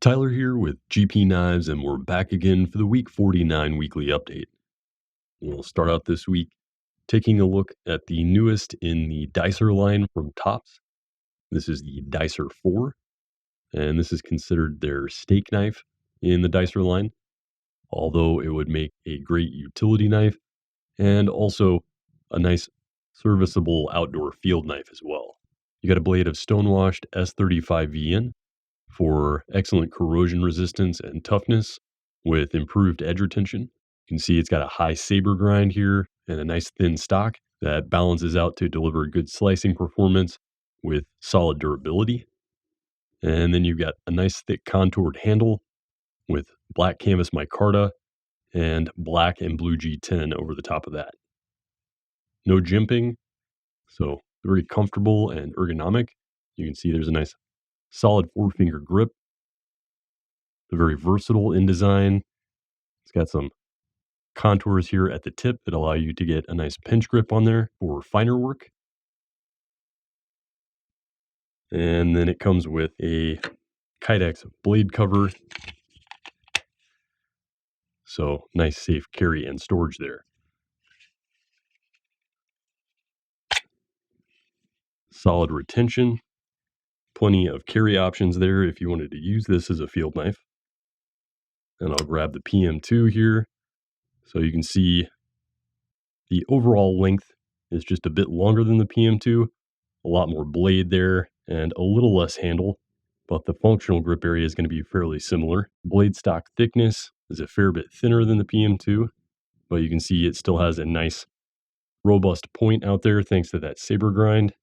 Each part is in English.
Tyler here with GP Knives, and we're back again for the week 49 weekly update. We'll start out this week taking a look at the newest in the Dicer line from Tops. This is the Dicer 4, and this is considered their steak knife in the Dicer line, although it would make a great utility knife and also a nice serviceable outdoor field knife as well. You got a blade of Stonewashed S35VN for excellent corrosion resistance and toughness with improved edge retention. You can see it's got a high saber grind here and a nice thin stock that balances out to deliver good slicing performance with solid durability. And then you've got a nice thick contoured handle with black canvas micarta and black and blue G10 over the top of that. No jimping, so very comfortable and ergonomic. You can see there's a nice solid four-finger grip. Very versatile in design. It's got some contours here at the tip that allow you to get a nice pinch grip on there for finer work. And then it comes with a Kydex blade cover. So nice safe carry and storage there. Solid retention. Plenty of carry options there if you wanted to use this as a field knife. And I'll grab the PM2 here. So you can see the overall length is just a bit longer than the PM2. A lot more blade there and a little less handle, but the functional grip area is going to be fairly similar. Blade stock thickness is a fair bit thinner than the PM2, but you can see it still has a nice robust point out there thanks to that saber grind.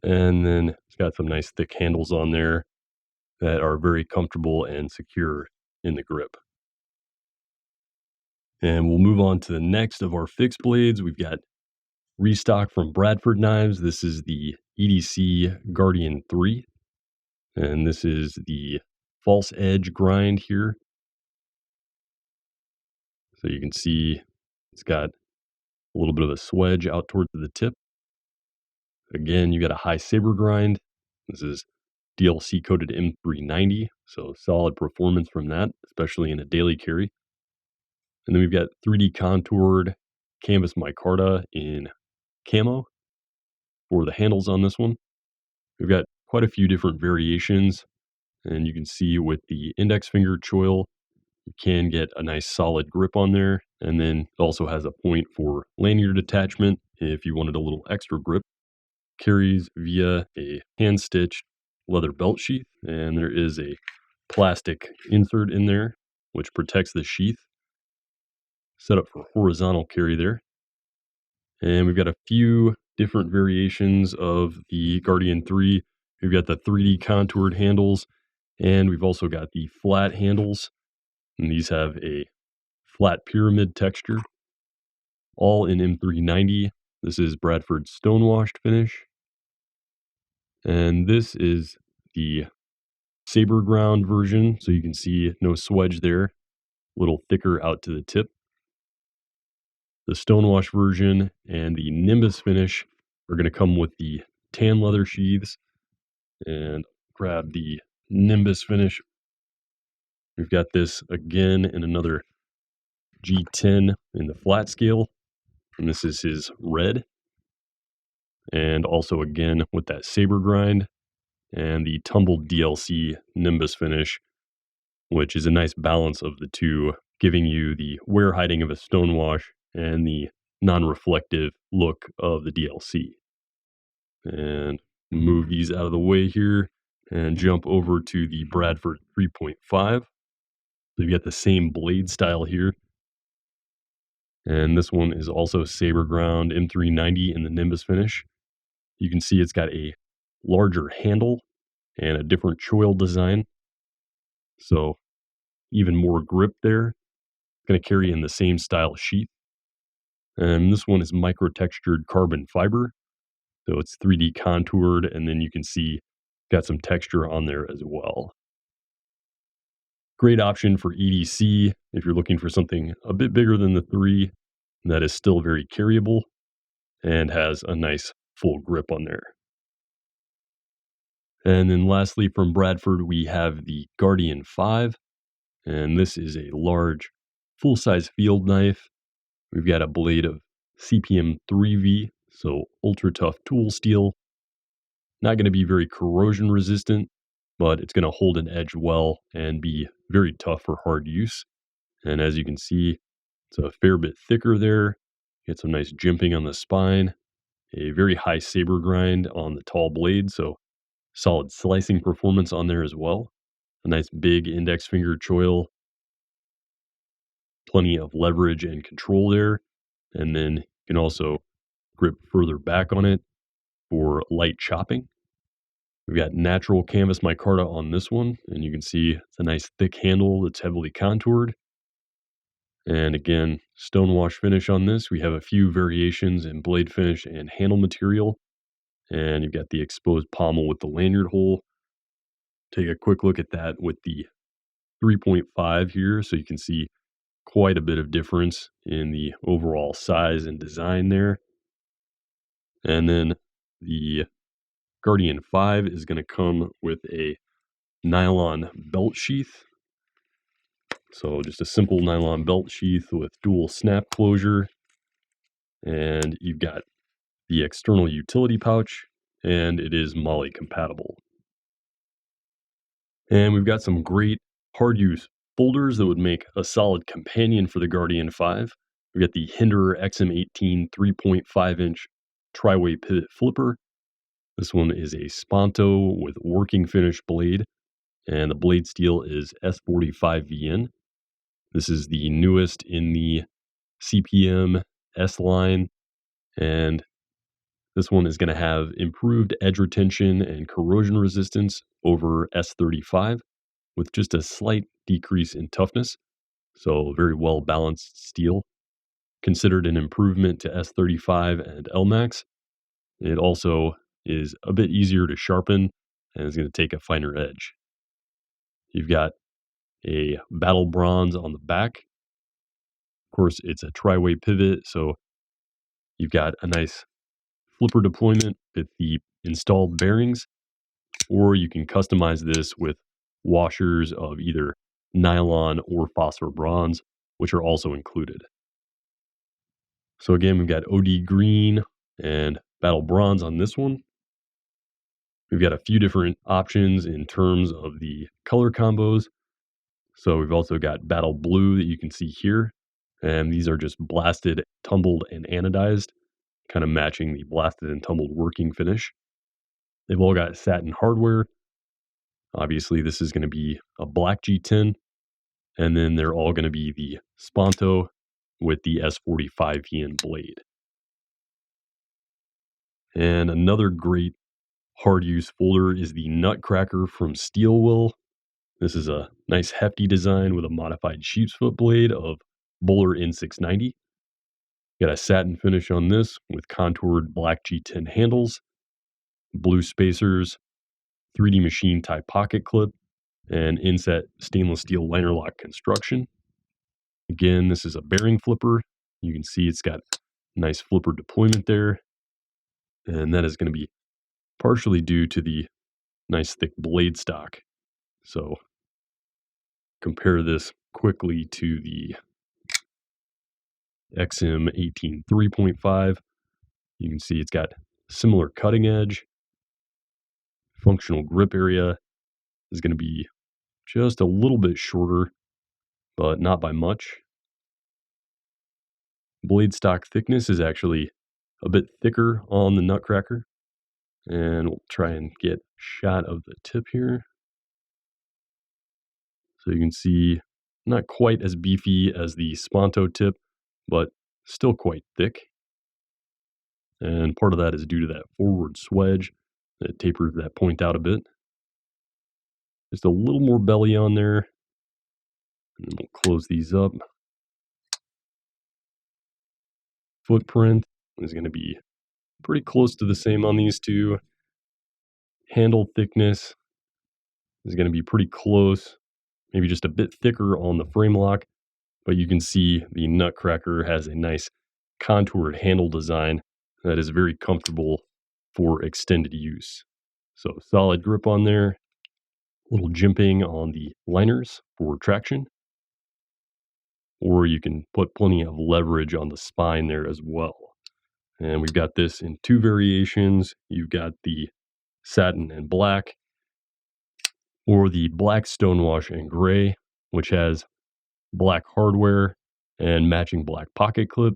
And then it's got some nice thick handles on there that are very comfortable and secure in the grip. And we'll move on to the next of our fixed blades. We've got restock from Bradford Knives. This is the EDC Guardian 3. And this is the false edge grind here. So you can see it's got a little bit of a swedge out towards the tip. Again, you got a high saber grind. This is DLC coated M390, so solid performance from that, especially in a daily carry. And then we've got 3D contoured canvas micarta in camo for the handles on this one. We've got quite a few different variations, and you can see with the index finger choil, you can get a nice solid grip on there. And then it also has a point for lanyard attachment if you wanted a little extra grip. Carries via a hand-stitched leather belt sheath, and there is a plastic insert in there which protects the sheath. Set up for horizontal carry there. And we've got a few different variations of the Guardian 3. We've got the 3D contoured handles, and we've also got the flat handles. And these have a flat pyramid texture, all in M390. This is Bradford's Stonewashed finish. And this is the saber ground version, so you can see no swedge there, a little thicker out to the tip. The Stonewash version and the Nimbus finish are going to come with the tan leather sheaths. And grab the Nimbus finish. We've got this again in another G10 in the flat scale, and this is his red. And also again with that saber grind and the tumbled DLC Nimbus finish, which is a nice balance of the two, giving you the wear hiding of a Stonewash and the non-reflective look of the DLC. And move these out of the way here and jump over to the Bradford 3.5. So you get the same blade style here. And this one is also saber ground M390 in the Nimbus finish. You can see it's got a larger handle and a different choil design. So even more grip there. It's going to carry in the same style sheath. And this one is micro-textured carbon fiber. So it's 3D contoured, and then you can see got some texture on there as well. Great option for EDC if you're looking for something a bit bigger than the 3 that is still very carryable and has a nice full grip on there. And then lastly, from Bradford, we have the Guardian 5. And this is a large, full-size field knife. We've got a blade of CPM 3V, so ultra tough tool steel. Not going to be very corrosion resistant, but it's going to hold an edge well and be very tough for hard use. And as you can see, it's a fair bit thicker there. Get some nice jimping on the spine, a very high saber grind on the tall blade, so solid slicing performance on there as well. A nice big index finger choil, plenty of leverage and control there. And then you can also grip further back on it for light chopping. We've got natural canvas micarta on this one, and you can see it's a nice thick handle that's heavily contoured. And again, stonewash finish on this. We have a few variations in blade finish and handle material. And you've got the exposed pommel with the lanyard hole. Take a quick look at that with the 3.5 here, so you can see quite a bit of difference in the overall size and design there. And then the Guardian 5 is going to come with a nylon belt sheath. So just a simple nylon belt sheath with dual snap closure. And you've got the external utility pouch, and it is MOLLE compatible. And we've got some great hard use folders that would make a solid companion for the Guardian 5. We've got the Hinderer XM18 3.5 inch tri-way pivot flipper. This one is a Sponto with working finish blade, and the blade steel is S45VN. This is the newest in the CPM S line, and this one is going to have improved edge retention and corrosion resistance over S35 with just a slight decrease in toughness. So very well balanced steel. Considered an improvement to S35 and LMAX. It also is a bit easier to sharpen and is going to take a finer edge. You've got a battle bronze on the back. Of course, it's a tri-way pivot, so you've got a nice flipper deployment with the installed bearings, or you can customize this with washers of either nylon or phosphor bronze, which are also included. So again, we've got OD green and battle bronze on this one. We've got a few different options in terms of the color combos. So we've also got battle blue that you can see here. And these are just blasted, tumbled, and anodized, kind of matching the blasted and tumbled working finish. They've all got satin hardware. Obviously, this is going to be a black G10. And then they're all going to be the Sponto with the S45VN blade. And another great hard use folder is the Nutcracker from Steelwill. This is a nice hefty design with a modified sheep's foot blade of Buller N690. Got a satin finish on this with contoured black G10 handles, blue spacers, 3D machine type pocket clip, and inset stainless steel liner lock construction. Again, this is a bearing flipper. You can see it's got nice flipper deployment there. And that is going to be partially due to the nice thick blade stock. So compare this quickly to the XM18 3.5. You can see it's got similar cutting edge. Functional grip area is going to be just a little bit shorter, but not by much. Blade stock thickness is actually a bit thicker on the Nutcracker. And we'll try and get a shot of the tip here. So you can see not quite as beefy as the Sponto tip, but still quite thick. And part of that is due to that forward swedge that tapers that point out a bit. Just a little more belly on there. And then we'll close these up. Footprint is going to be pretty close to the same on these two. Handle thickness is going to be pretty close, maybe just a bit thicker on the frame lock, but you can see the Nutcracker has a nice contoured handle design that is very comfortable for extended use. So solid grip on there, little jimping on the liners for traction, or you can put plenty of leverage on the spine there as well. And we've got this in two variations. You've got the satin and black, or the black stonewash and gray, which has black hardware and matching black pocket clip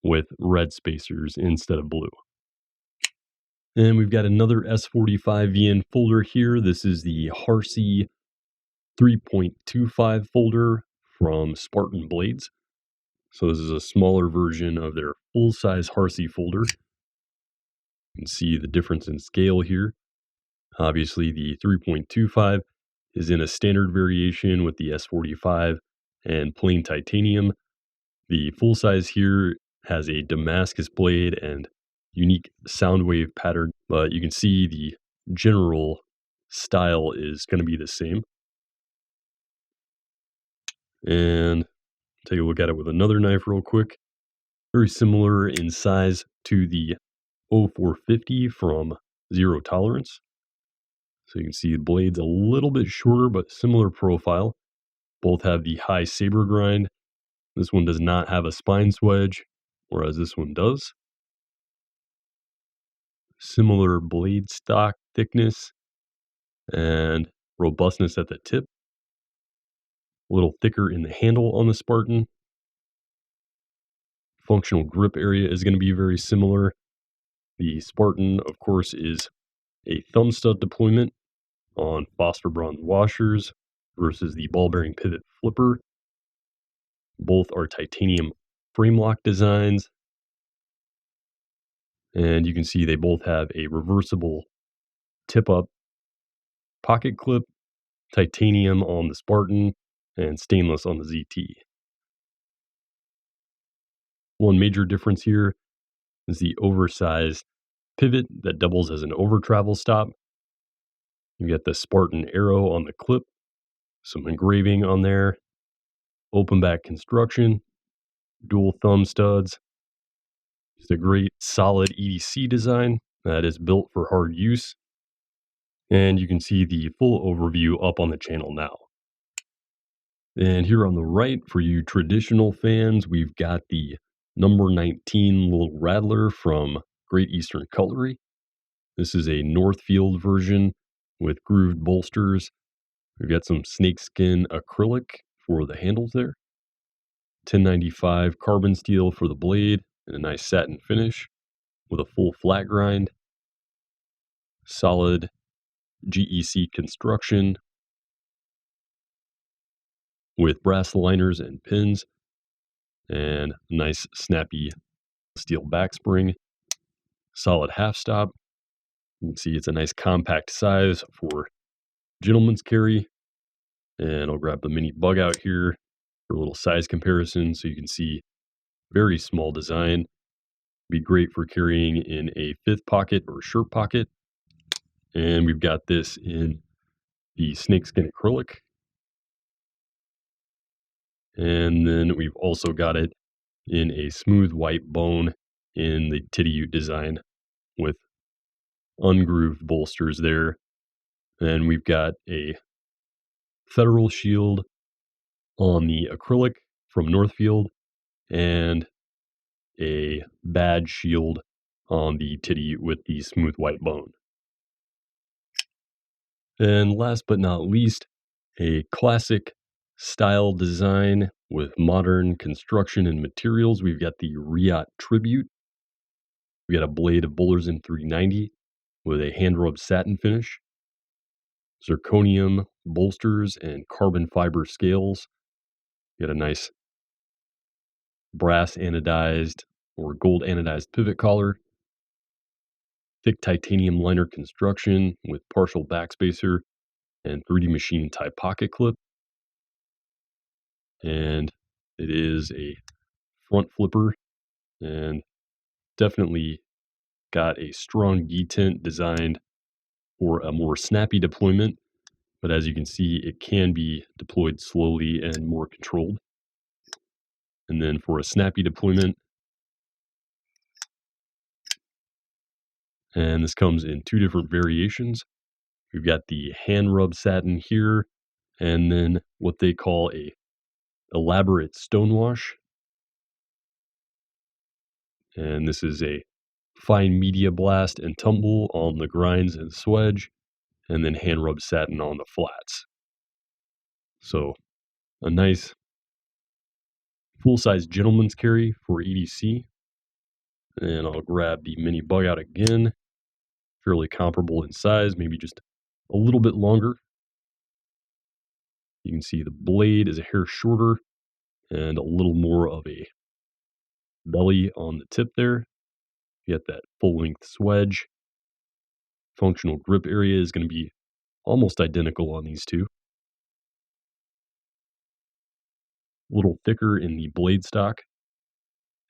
with red spacers instead of blue. And we've got another S45VN folder here. This is the Harsey 3.25 folder from Spartan Blades. So this is a smaller version of their full-size Harsey folder. You can see the difference in scale here. Obviously, the 3.25 is in a standard variation with the S45 and plain titanium. The full size here has a Damascus blade and unique sound wave pattern, but you can see the general style is going to be the same. And take a look at it with another knife real quick. Very similar in size to the 0450 from Zero Tolerance. So you can see the blade's a little bit shorter, but similar profile. Both have the high saber grind. This one does not have a spine swedge, whereas this one does. Similar blade stock thickness and robustness at the tip. A little thicker in the handle on the Spartan. Functional grip area is going to be very similar. The Spartan, of course, is a thumb stud deployment on phosphor bronze washers versus the ball bearing pivot flipper. Both are titanium frame lock designs. And you can see they both have a reversible tip up pocket clip, titanium on the Spartan, and stainless on the ZT. One major difference here is the oversized pivot that doubles as an over travel stop. You get the Spartan arrow on the clip, some engraving on there, open back construction, dual thumb studs. It's a great solid EDC design that is built for hard use. And you can see the full overview up on the channel now. And here on the right, for you traditional fans, we've got the number 19 little Rattler from Great Eastern Cutlery. This is a Northfield version with grooved bolsters. We've got some snakeskin acrylic for the handles there. 1095 carbon steel for the blade and a nice satin finish with a full flat grind. Solid GEC construction with brass liners and pins and nice snappy steel back spring. Solid half stop. You can see it's a nice compact size for gentleman's carry. And I'll grab the mini bug out here for a little size comparison so you can see very small design. Be great for carrying in a fifth pocket or shirt pocket. And we've got this in the snakeskin acrylic. And then we've also got it in a smooth white bone in the titty ute design with ungrooved bolsters there. And we've got a federal shield on the acrylic from Northfield and a badge shield on the titty with the smooth white bone. And last but not least, a classic style design with modern construction and materials. We've got the Reate Tribute. We got a blade of Bullers in 390 with a hand rubbed satin finish, zirconium bolsters and carbon fiber scales. You got a nice brass anodized or gold anodized pivot collar, thick titanium liner construction with partial backspacer and 3D machine type pocket clip. And it is a front flipper and definitely got a strong detent designed for a more snappy deployment. But as you can see, it can be deployed slowly and more controlled. And then for a snappy deployment, And this comes in 2 different variations. We've got the hand rub satin here, and then what they call a elaborate stonewash. And this is a fine media blast and tumble on the grinds and swedge, and then hand rub satin on the flats. So a nice full-size gentleman's carry for EDC. And I'll grab the mini bug out again. Fairly comparable in size, maybe just a little bit longer. You can see the blade is a hair shorter and a little more of a belly on the tip there. You get that full-length swedge. Functional grip area is going to be almost identical on these two. A little thicker in the blade stock,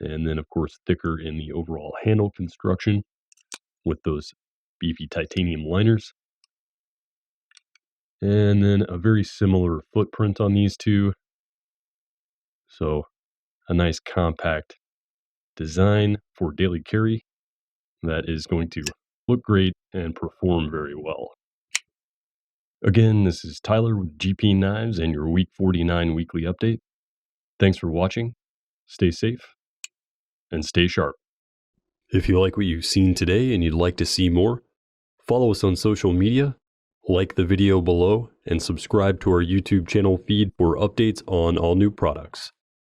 and then of course thicker in the overall handle construction with those beefy titanium liners. And then a very similar footprint on these two. So a nice compact design for daily carry that is going to look great and perform very well. Again, this is Tyler with GP Knives and your Week 49 weekly update. Thanks for watching. Stay safe and stay sharp. If you like what you've seen today and you'd like to see more, follow us on social media, like the video below, and subscribe to our YouTube channel feed for updates on all new products.